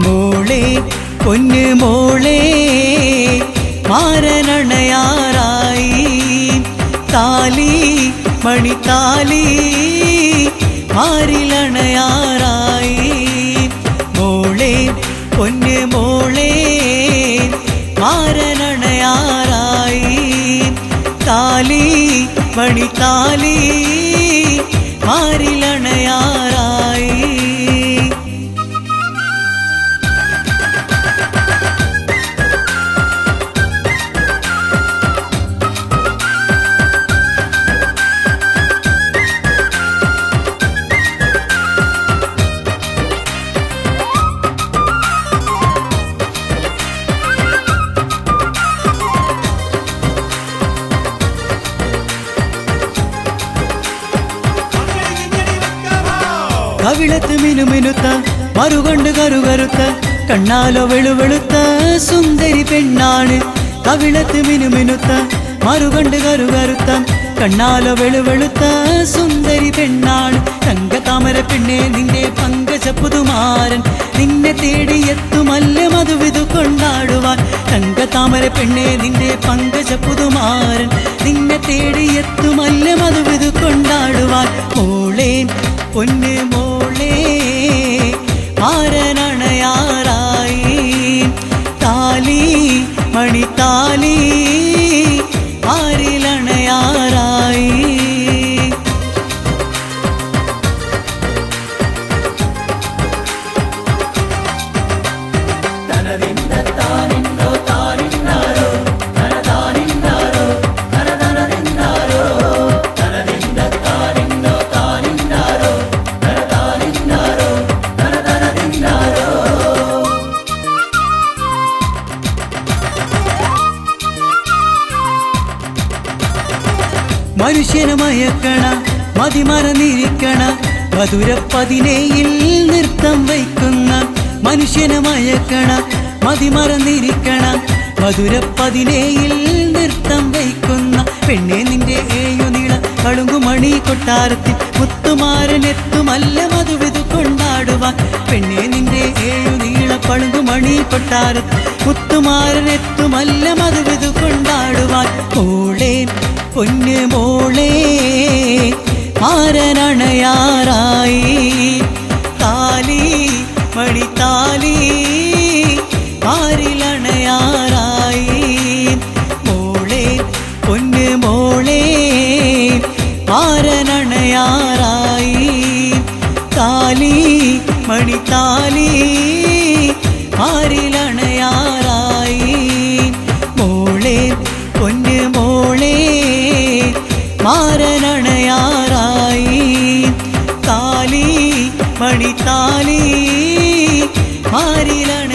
മോളെ പൊന്നു മോളെ മാരനണയാറായി താലി മണിത്താലി മാറിലണയാറായി മോളെ പൊന്നു മോളെ മാരനണയാറായി താലി മണിത്താലി മാറിലണയാറായി കവിളത്ത് മിനുമിനുത്ത മറുകണ്ട് കറുകറുത്ത കണ്ണാലോ വെളുവെളുത്ത സുന്ദരി പെണ്ണാണ് കവിളത്ത് മിനുമിനുത്ത മറുകണ്ട് കറുകറുത്ത കണ്ണാലോ വെളുവെളുത്ത സുന്ദരി പെണ്ണാണ് തങ്കതാമര പെണ്ണെ നിന്റെ പങ്കജപുതുമാരൻ നിന്നെ തേടിയെത്തുമല്ല മധുവിധു കൊണ്ടാടുവാൻ തങ്കതാമര പെണ്ണെ നിന്റെ പങ്കജപുതുമാരൻ നിന്നെ തേടിയെത്തുമല്ല മധുവിധു കൊണ്ടാടുവാൻ മോളെ പൊന്നു മോളെ മാരനണയാറായി താലി മണിത്താലി മാറിലണയാറായി മനുഷ്യനെ മയക്കണ മതിമറന്നിരിക്കണ മധുരപ്പതിനേയിൽ നൃത്തം വയ്ക്കുന്ന മനുഷ്യനെ മയക്കണ മതിമറന്നിരിക്കണ മധുരപ്പതിനേയിൽ നൃത്തം വയ്ക്കുന്ന പെണ്ണെ നിന്റെ ഏയുനീള കളുങ്കുമണി കൊട്ടാരത്തിൽ മുത്തുമാരനെത്തുമല്ല മധുവിധു കൊണ്ടാടുവാൻ പെണ്ണെ നിന്റെ ഏയുനീള പളുങ്കുമണി കൊട്ടാരത്തിൽ മുത്തുമാരനെത്തുമല്ല മധുവിധു കൊണ്ടാടുവാൻ മോളെ പൊന്നു മോളെ മാരനണയാറായി താലി മണിത്താലി മാറിലണയാറായി മോളെ പൊന്നു മോളെ മാരനണയാറായി താലി മണിത്താലി മാറിലണയാറായി മോളെ പൊന്നു മോളെ മാരനണയാറായി താലി മണിത്താലി മാറിലണ